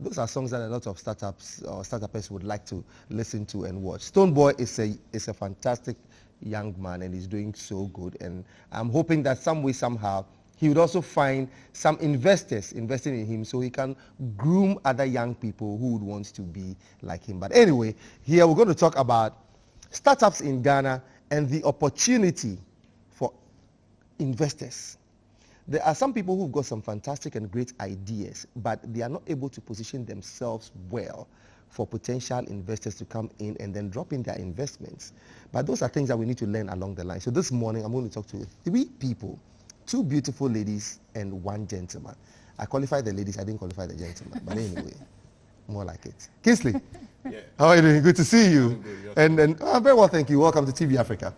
those are songs that a lot of startups or startuppers would like to listen to and watch. Stonebwoy is a fantastic young man, and he's doing so good. And I'm hoping that some way, somehow, he would also find some investors investing in him so he can groom other young people who would want to be like him. But anyway, here we're going to talk about startups in Ghana and the opportunity for investors. There are some people who've got some fantastic and great ideas, but they are not able to position themselves well for potential investors to come in and then drop in their investments. But those are things that we need to learn along the line. So this morning, I'm going to talk to 3 people, 2 beautiful ladies and 1 gentleman. I qualified the ladies, I didn't qualify the gentleman. But anyway, more like it. Kingsley, yeah. How are you doing? Good to see you. And very well, thank you. Welcome to TV Africa.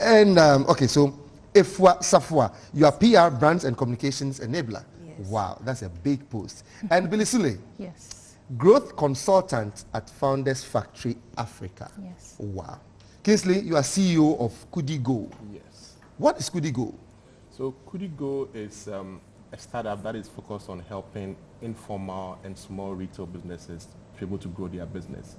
And okay, so Efua Safwa, you are PR, Brands and Communications Enabler. Yes. Wow, that's a big post. And Billy Sule. Yes. Growth Consultant at Founders Factory Africa. Yes. Wow. Kingsley, you are CEO of KudiGO. Yes. What is KudiGO? So KudiGO is a startup that is focused on helping informal and small retail businesses to be able to grow their business.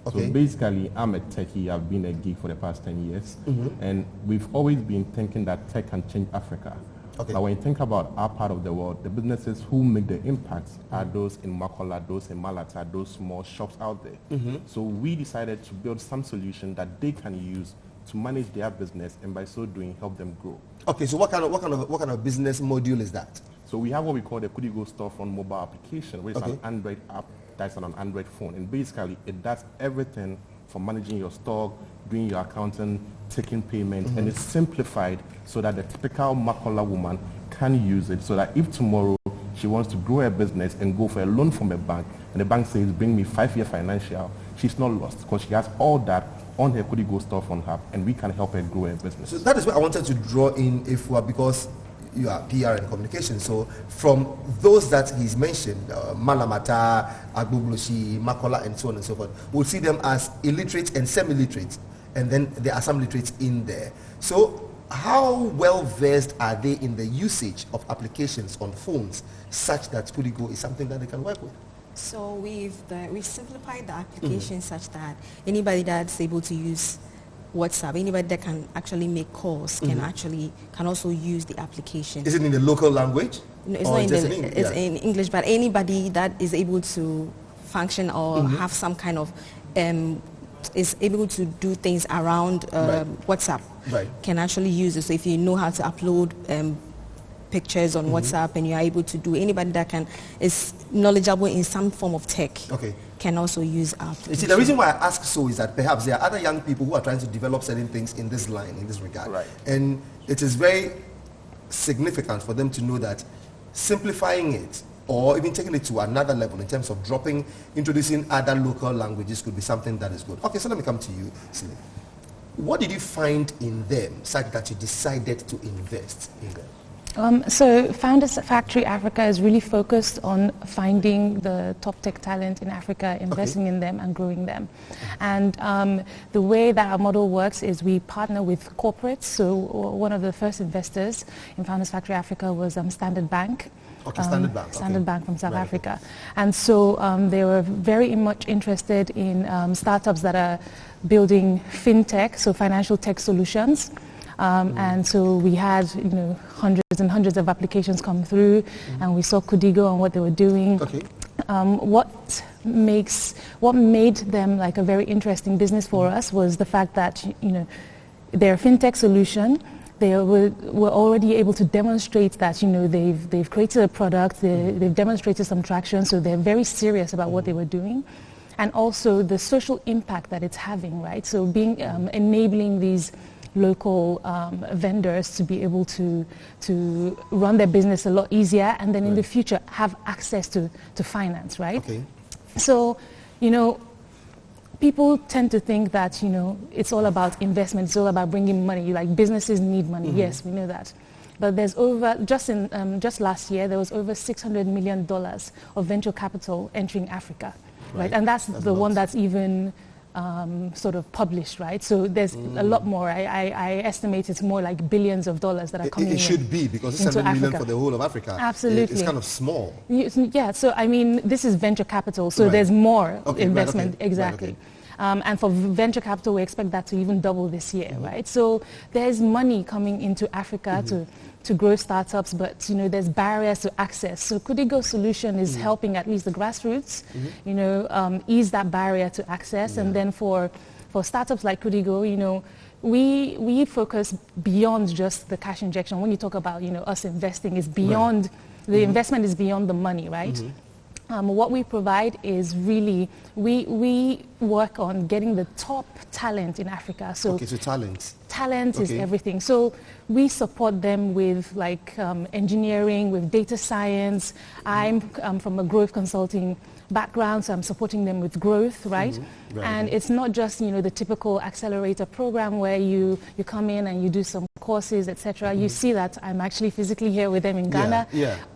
Okay. So basically, I'm a techie. I've been a geek for the past 10 years. Mm-hmm. And we've always been thinking that tech can change Africa. Okay. But when you think about our part of the world, the businesses who make the impact are those in Makola, those in Malata, those small shops out there. Mm-hmm. So we decided to build some solution that they can use to manage their business, and by so doing, help them grow. Okay, so what kind of business module is that? So we have what we call the KudiGO Storefront mobile application, which is an Android app that's on an Android phone, and basically it does everything from managing your stock, doing your accounting, taking payments, and it's simplified so that the typical Makola woman can use it, so that if tomorrow she wants to grow her business and go for a loan from a bank, and the bank says, bring me 5-year financial, she's not lost because she has all that on her KudiGO Storefront app, and we can help her grow her business. So that is where I wanted to draw in Efua, because you are PR and communication. So from those that he's mentioned, Malamata, Agbublushi, Makola, and so on and so forth, we'll see them as illiterate and semi-literate, and then there are some literates in there. So how well versed are they in the usage of applications on phones such that KudiGO is something that they can work with? So we've simplified the application such that anybody that's able to use WhatsApp, anybody that can actually make calls can also use the application. Is it in the local language? No, it's not it's in English, but anybody that is able to function or have some kind of is able to do things around WhatsApp can actually use it. So if you know how to upload pictures on WhatsApp, and you are able to do, anybody that is knowledgeable in some form of tech can also use our application. You see, the reason why I ask so is that perhaps there are other young people who are trying to develop certain things in this line, in this regard. Right. And it is very significant for them to know that simplifying it or even taking it to another level in terms of introducing other local languages could be something that is good. Okay, so let me come to you, Sile. What did you find in them such that you decided to invest in them? So Founders Factory Africa is really focused on finding the top tech talent in Africa, investing in them and growing them. And the way that our model works is we partner with corporates. So one of the first investors in Founders Factory Africa was Standard Bank. Standard Bank. Standard Bank from South Africa. And so they were very much interested in startups that are building fintech, so financial tech solutions. And so we had, hundreds and hundreds of applications come through, and we saw KudiGO and what they were doing. What made them like a very interesting business for us was the fact that, their fintech solution, they were already able to demonstrate that, they've created a product, they've demonstrated some traction, so they're very serious about what they were doing. And also the social impact that it's having, right? So enabling these local vendors to be able to run their business a lot easier, and then in the future have access to finance, right? So, people tend to think that, it's all about investment, it's all about bringing money, like businesses need money. Yes, we know that. But there's just last year, there was over $600 million of venture capital entering Africa, right? And that's the one that's even sort of published, right? So there's a lot more. I estimate it's more like billions of dollars that are coming in. It should be, because it's 100 million for the whole of Africa. Absolutely. It's kind of small. Yeah, so I mean, this is venture capital, so there's more investment. Exactly. And for venture capital, we expect that to even double this year, right? So there's money coming into Africa to grow startups, but there's barriers to access. So KudiGO solution is helping at least the grassroots, ease that barrier to access. And then for startups like KudiGO, we focus beyond just the cash injection. When you talk about us investing, is beyond the investment is beyond the money, right? What we provide is really, we work on getting the top talent in Africa. So talent is everything. So we support them with engineering, with data science. I'm from a growth consulting background, so I'm supporting them with growth, right? And it's not just the typical accelerator program where you come in and you do some courses, etc. You see that I'm actually physically here with them in Ghana,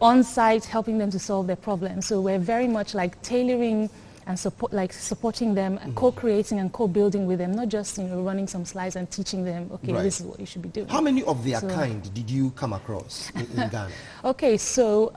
on site, helping them to solve their problems. So we're very much tailoring and supporting them, co-creating and co-building with them, not just running some slides and teaching them, this is what you should be doing. How many of their kind did you come across in Ghana? Okay, so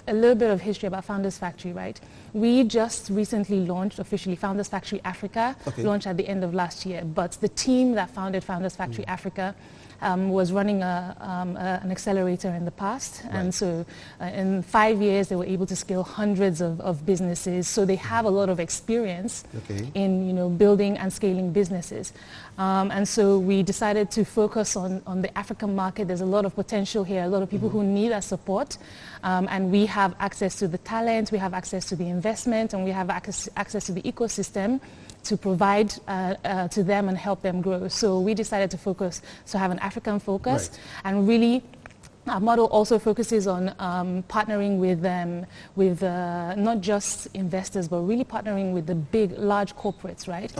a little bit of history about Founders Factory, right? We just recently launched officially Founders Factory Africa, launched at the end of last year. But the team that founded Founders Factory Africa was running an accelerator in the past. And so in 5 years, they were able to scale hundreds of businesses. So they have a lot of experience in building and scaling businesses. And so we decided to focus on the African market. There's a lot of potential here, a lot of people who need our support. And we have access to the talent, we have access to the investment, and we have access to the ecosystem to provide to them and help them grow. So we decided to have an African focus, and really our model also focuses on partnering with not just investors, but really partnering with the large corporates, right?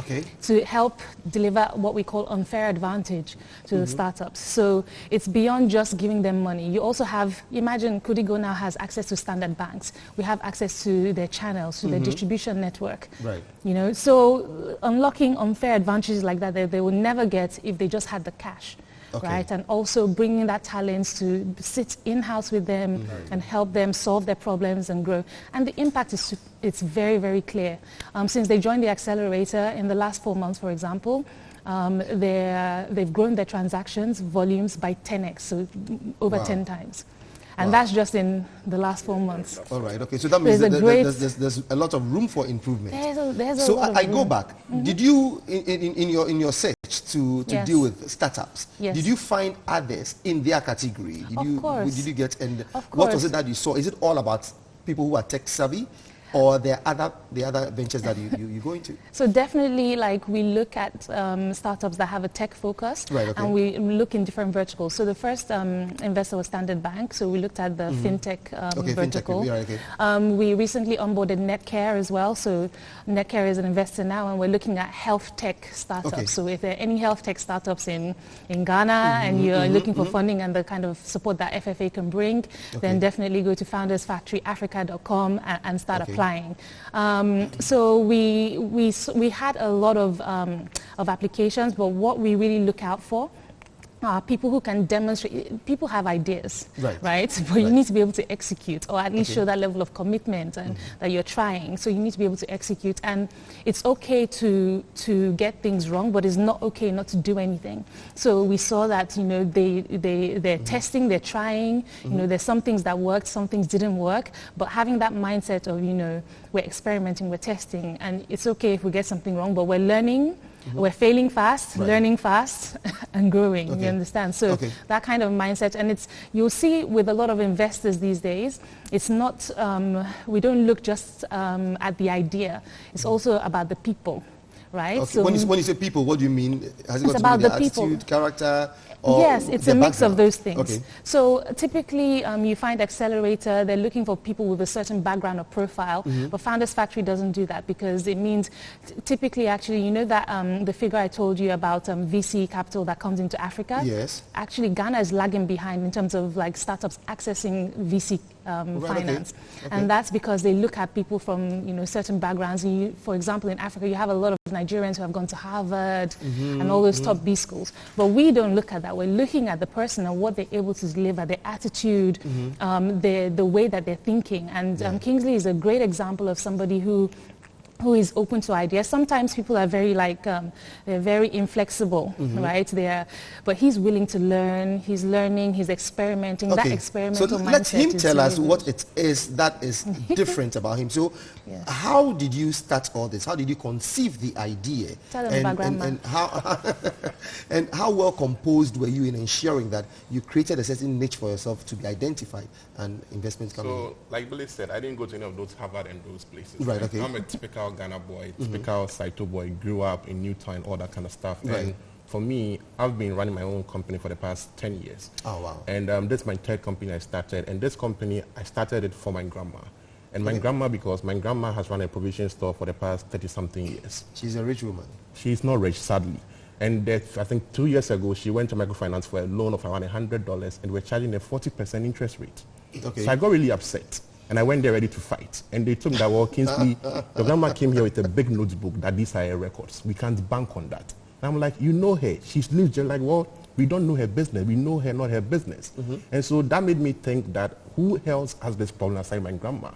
To help deliver what we call unfair advantage to the startups. So it's beyond just giving them money. You also have, imagine KudiGO now has access to standard banks. We have access to their channels, to their distribution network. So unlocking unfair advantages like that, they will never get if they just had the cash. Right, and also bringing that talent to sit in-house with them and help them solve their problems and grow. And the impact it's very, very clear. Since they joined the accelerator in the last 4 months, for example, they've grown their transactions volumes by 10x, so over 10 times. And that's just in the last 4 months. All right, okay. So that means there's a lot of room for improvement. There's a lot of room. Go back. Did you, in your search to deal with startups, did you find others in their category? Of course. Did you get, and what was it that you saw? Is it all about people who are tech savvy? Or the other ventures that you go into? So definitely, we look at startups that have a tech focus, and we look in different verticals. So the first investor was Standard Bank, so we looked at the fintech vertical. We recently onboarded Netcare as well, so Netcare is an investor now, and we're looking at health tech startups. So if there are any health tech startups in Ghana and you're looking for funding and the kind of support that FFA can bring, then definitely go to foundersfactoryafrica.com and start applying. So we had a lot of applications, but what we really look out for people who can demonstrate. People have ideas, right? But you need to be able to execute, or at least show that level of commitment and that you're trying. So you need to be able to execute, and it's okay to get things wrong, but it's not okay not to do anything. So we saw that they're testing, they're trying. There's some things that worked, some things didn't work, but having that mindset of we're experimenting, we're testing, and it's okay if we get something wrong, but we're learning. We're failing fast, learning fast, and growing, you understand? So that kind of mindset, and you'll see with a lot of investors these days, it's not, we don't look just at the idea, it's also about the people, right? So when you say people, what do you mean? Has it got to do with the attitude, character? Yes, it's a mix of those things. So typically you find accelerator, they're looking for people with a certain background or profile, but Founders Factory doesn't do that, because it means typically actually, that the figure I told you about VC capital that comes into Africa? Yes. Actually, Ghana is lagging behind in terms of startups accessing VC finance. Okay. And that's because they look at people from, you know, certain backgrounds. For example, in Africa, you have a lot of Nigerians who have gone to Harvard and all those top B schools. But we don't look at that. We're looking at the person and what they're able to deliver, their attitude, the way that they're thinking. And Kingsley is a great example of somebody who is open to ideas. Sometimes people are very they're very inflexible, right? But he's willing to learn. He's learning. He's experimenting. Okay. That experimental mindset. So let him tell us what it is that is different about him. So, how did you start all this? How did you conceive the idea? Tell him about grandma. And how well composed were you in ensuring that you created a certain niche for yourself to be identified and investments coming in? So, like Billy said, I didn't go to any of those Harvard and those places. Right. Okay. I'm a typical Ghana boy, typical Saito boy, grew up in Newtown, all that kind of stuff. Right. And for me, I've been running my own company for the past 10 years. Oh, wow. And this is my third company I started. And this company, I started it for my grandma. And my grandma, because my grandma has run a provision store for the past 30-something years. She's a rich woman. She's not rich, sadly. And I think 2 years ago, she went to microfinance for a loan of around $100, and we're charging a 40% interest rate. Okay. So I got really upset. And I went there ready to fight. And they told me that, well, Kingsley, your grandma came here with a big notebook that these are her records. We can't bank on that. And I'm like, you know her. She's lived just like, well, we don't know her business. We know her, not her business. And so that made me think that who else has this problem aside my grandma?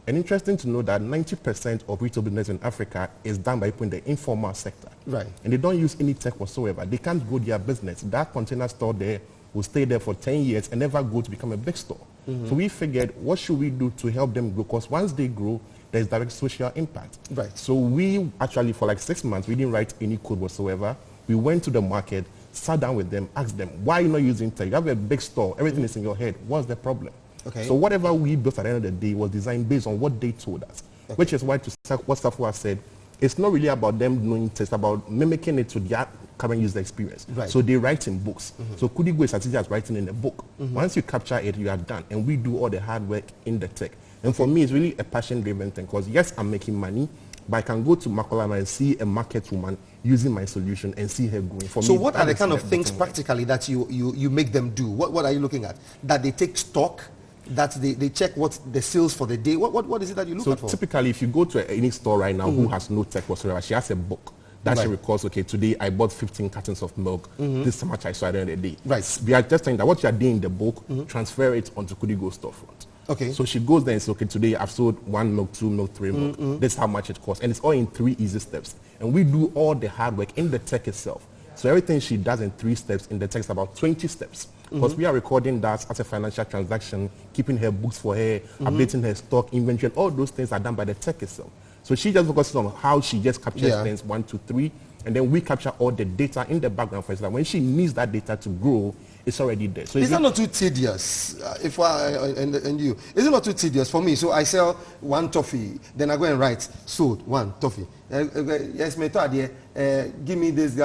And interesting to know that 90% of retail business in Africa is done by people in the informal sector. Right. And they don't use any tech whatsoever. They can't grow their business. That container store there will stay there for 10 years and never go to become a big store. So we figured, what should we do to help them grow? Because once they grow, there's direct social impact. Right. So we actually, for like 6 months, we didn't write any code whatsoever. We went to the market, sat down with them, asked them, why are you not using tech? You have a big store, everything is in your head. What's the problem? Okay. So whatever we built at the end of the day was designed based on what they told us, which is why to what Safua said, it's not really about them knowing tech, it's about mimicking it to their current user experience. Right. So they write in books. So KudiGO is as easy as writing in a book. Once you capture it, you are done. And we do all the hard work in the tech. And for me, it's really a passion-driven thing because, yes, I'm making money, but I can go to Makolama and see a market woman using my solution and see her growing. For so me, what are the kind of things practically that you make them do? What are you looking at? That they take stock? That they check what the sales for the day? What is it that you look at for? So typically, if you go to any store right now who has no tech whatsoever, she has a book that she records, okay, today I bought 15 cartons of milk. This is how much I saw at the end of the day. Right. We are just saying that what you are doing in the book, transfer it onto KudiGO storefront. Okay. So she goes there and says, okay, today I've sold 1 milk, 2 milk, 3 milk. This is how much it costs. And it's all in 3 easy steps. And we do all the hard work in the tech itself. So everything she does in 3 steps, in the tech is about 20 steps. Because we are recording that as a financial transaction, keeping her books for her, updating her stock, inventory, all those things are done by the tech itself. So she just focuses on how she just captures things 1, 2, 3, and then we capture all the data in the background for her. So that when she needs that data to grow, it's already there. So is that not too tedious? Is it not too tedious for me? So I sell 1 toffee, then I go and write sold 1 toffee. Yes, give me this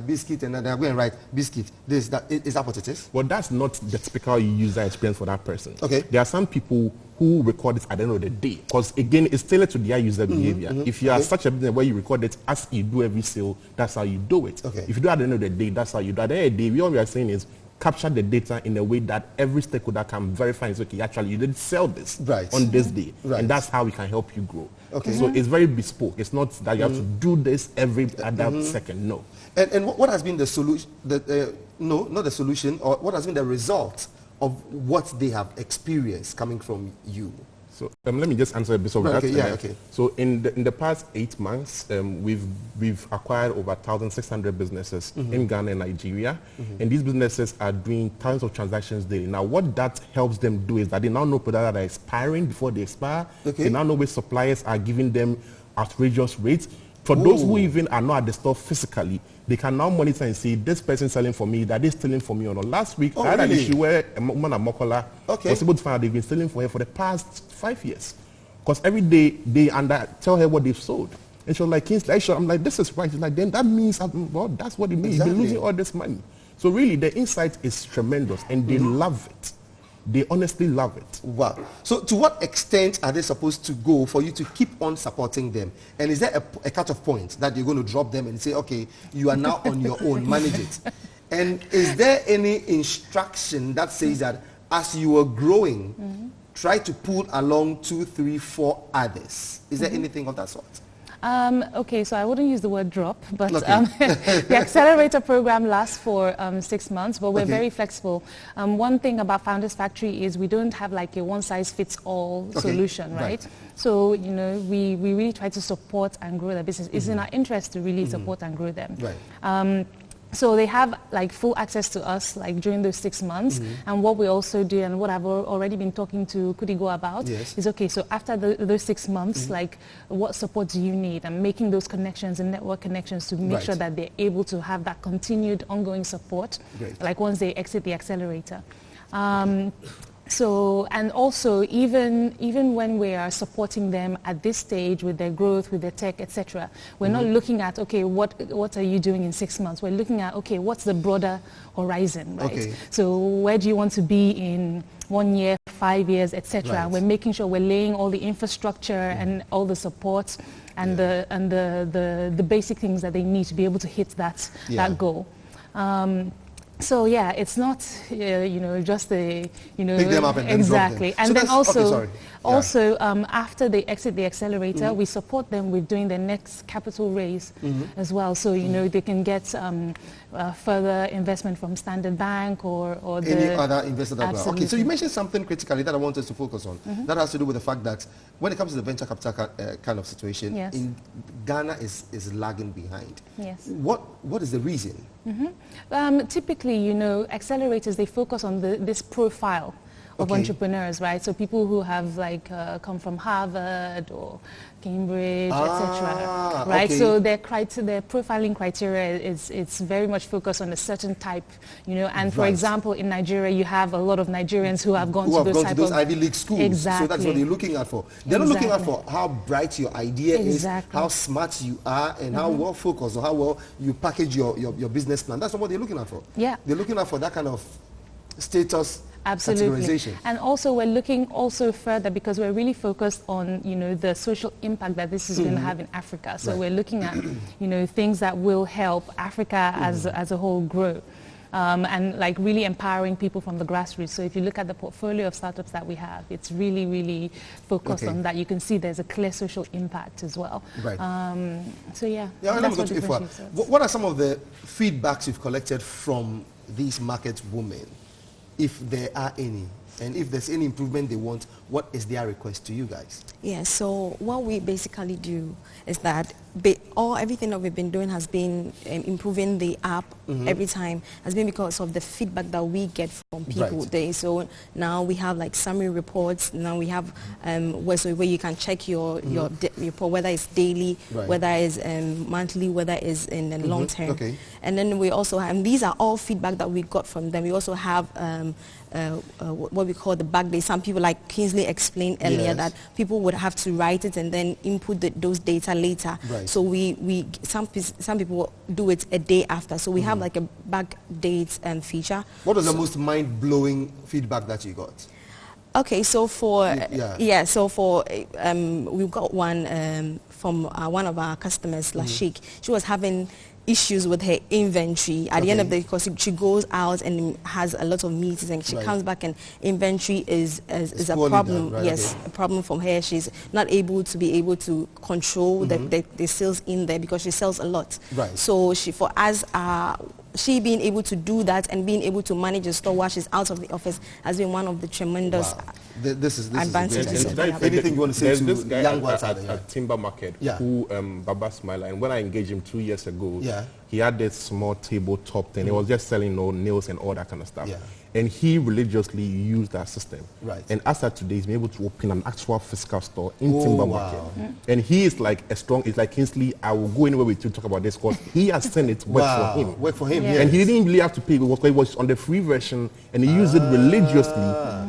biscuit, and then I go and write biscuit. This that is that what it is? Well, that's not the typical user experience for that person. Okay. There are some people who record it at the end of the day, because again, it's tailored to their user behavior. If you are such a business where you record it as you do every sale, that's how you do it. Okay. If you do it at the end of the day, that's how you do it. At the end of the day, all we are saying is capture the data in a way that every stakeholder can verify and say, okay, actually, you didn't sell this on this day. Right. And that's how we can help you grow. Okay. So it's very bespoke. It's not that you have to do this every other second. No. And what has been the solution? No, not the solution. Or what has been the result of what they have experienced coming from you? So let me just answer a bit of that. Okay. So in the past 8 months, we've acquired over 1,600 businesses in Ghana and Nigeria, and these businesses are doing thousands of transactions daily. Now, what that helps them do is that they now know products that are expiring before they expire. Okay. They now know which suppliers are giving them outrageous rates. For those who even are not at the store physically, they can now monitor and see this person selling for me, that is selling for me or not. Last week, I had an issue where a woman at Mokola was able to find out they've been selling for her for the past 5 years. Because every day they tell her what they've sold. And she was like, Kingsley, I'm like, this is right. She's like, then that means, well, that's what it means. Exactly. You've been losing all this money. So really, the insight is tremendous, and they love it. They honestly love it. Wow. So to what extent are they supposed to go for you to keep on supporting them? And is there a cut-off point that you're going to drop them and say, okay, you are now on your own, manage it? And is there any instruction that says that as you are growing, try to pull along 2, 3, 4 others. Is there anything of that sort? Okay, so I wouldn't use the word drop, but okay. the accelerator program lasts for 6 months, but we're very flexible. One thing about Founders Factory is we don't have like a one-size-fits-all solution, right? So, you know, we really try to support and grow the business. It's in our interest to really support and grow them. Right. So they have like full access to us like during those 6 months. And what we also do, and what I've already been talking to KudiGO about, is okay, so after those 6 months, like what support do you need? And making those connections and network connections to make sure that they're able to have that continued ongoing support, like once they exit the accelerator. So, and also even when we are supporting them at this stage with their growth, with their tech, etc., we're not looking at, okay, what are you doing in 6 months? We're looking at, okay, what's the broader horizon, right? So where do you want to be in 1 year, 5 years, etc.? We're making sure we're laying all the infrastructure and all the support and the basic things that they need to be able to hit that goal. So yeah, it's not you know, just the, you know, pick them up and then exactly. Drop them. And so then also after they exit the accelerator, we support them with doing their next capital raise as well. So you know, they can get further investment from Standard Bank or any other investor that well. Okay, so you mentioned something critically that I want us to focus on. That has to do with the fact that when it comes to the venture capital kind of situation, in Ghana is lagging behind. What is the reason? Typically, you know, accelerators, they focus on this profile of entrepreneurs, right? So people who have like come from Harvard or Cambridge, etc. Right? So their profiling criteria it's very much focused on a certain type, you know. And for example, in Nigeria, you have a lot of Nigerians who have gone to those Ivy League schools. Exactly. So that's what they're looking at for. They're not looking at for how bright your idea is, how smart you are, and how well focused or how well you package your business plan. That's not what they're looking at for. They're looking at for that kind of status. Absolutely. And also we're looking also further because we're really focused on, you know, the social impact that this is going to have in Africa. So we're looking at, you know, things that will help Africa as a whole grow. And like really empowering people from the grassroots. So if you look at the portfolio of startups that we have, it's really, really focused on that. You can see there's a clear social impact as well. So what are some of the feedbacks you've collected from these market women, if there are any? And if there's any improvement they want, what is their request to you guys? Yeah, so what we basically do is that everything that we've been doing has been improving the app every time, has been because of the feedback that we get from people there. So now we have like summary reports. Now we have where you can check your report, whether it's daily, whether it's monthly, whether it's in the long term. And then we also have, and these are all feedback that we got from them. We also have what we call the back day. Some people, like Kingsley explained earlier, that people would have to write it and then input those data later. So some people do it a day after. So we have like a back date feature. What was the most mind-blowing feedback that you got? Okay, so for we've got one from one of our customers, Lashik. She was having issues with her inventory at the end of the day, because she goes out and has a lot of meetings and she comes back and inventory is a problem. A problem from her. She's not able to control the sales in there because she sells a lot. So she being able to do that and being able to manage a store while she's out of the office has been one of the tremendous advantages. Anything you want to say to this guy young ones at Timber Market who Baba Smiler, and when I engaged him 2 years ago, he had this small tabletop thing. He was just selling nails and all that kind of stuff. And he religiously used that system. And as of today, he's been able to open an actual physical store in Timber Market. And he is like it's like Kingsley, I will go anywhere with you to talk about this because he has seen it work for him. And he didn't really have to pay because it was on the free version and he used it religiously.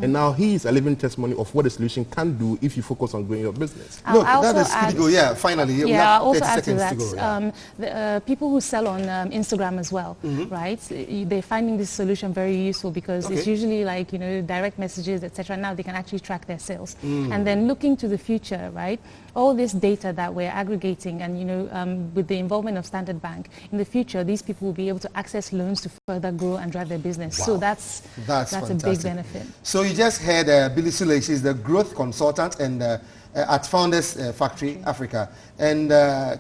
And now he is a living testimony of what the solution can do if you focus on growing your business. Look, that is KudiGO. Finally. We have also 30 add to seconds that. To go, people who sell on Instagram as well, right? They're finding this solution very useful because because it's usually like, you know, direct messages, etc. Now they can actually track their sales. And then looking to the future, right? All this data that we're aggregating and, you know, with the involvement of Standard Bank, in the future, these people will be able to access loans to further grow and drive their business. Wow. So that's a big benefit. So you just heard Billy Sule. She's the growth consultant and at Founders Factory Africa. And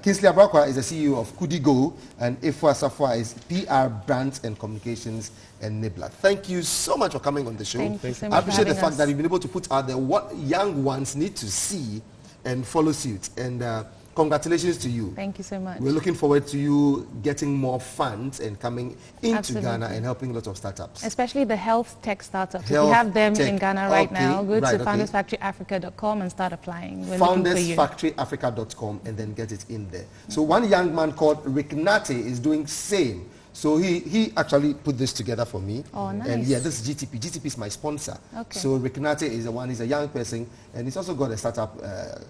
Kingsley Abrakwa is the CEO of KudiGO, and Ifwa Safwa is PR Brands and Communications Enabler. Thank you so much for coming on the show. Thank you so much. I appreciate the fact that you've been able to put out there what young ones need to see and follow suit. And congratulations to you. Thank you so much. We're looking forward to you getting more funds and coming into Ghana and helping lots of startups. Especially the health tech startups. If you have them in Ghana right now, go to foundersfactoryafrica.com and start applying. Foundersfactoryafrica.com and then get it in there. So one young man called Rick Nate is doing same. So he actually put this together for me. Oh, nice. And yeah, this is GTP. GTP is my sponsor. Okay. So Rick Nate is the one, he's a young person, and he's also got a startup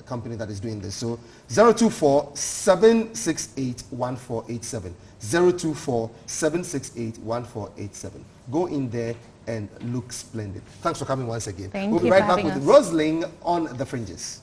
company that is doing this. So 024-768-1487. 024-768-1487. Go in there and look splendid. Thanks for coming once again. Thank we'll you be right for back with us. Rosling on The Fringes.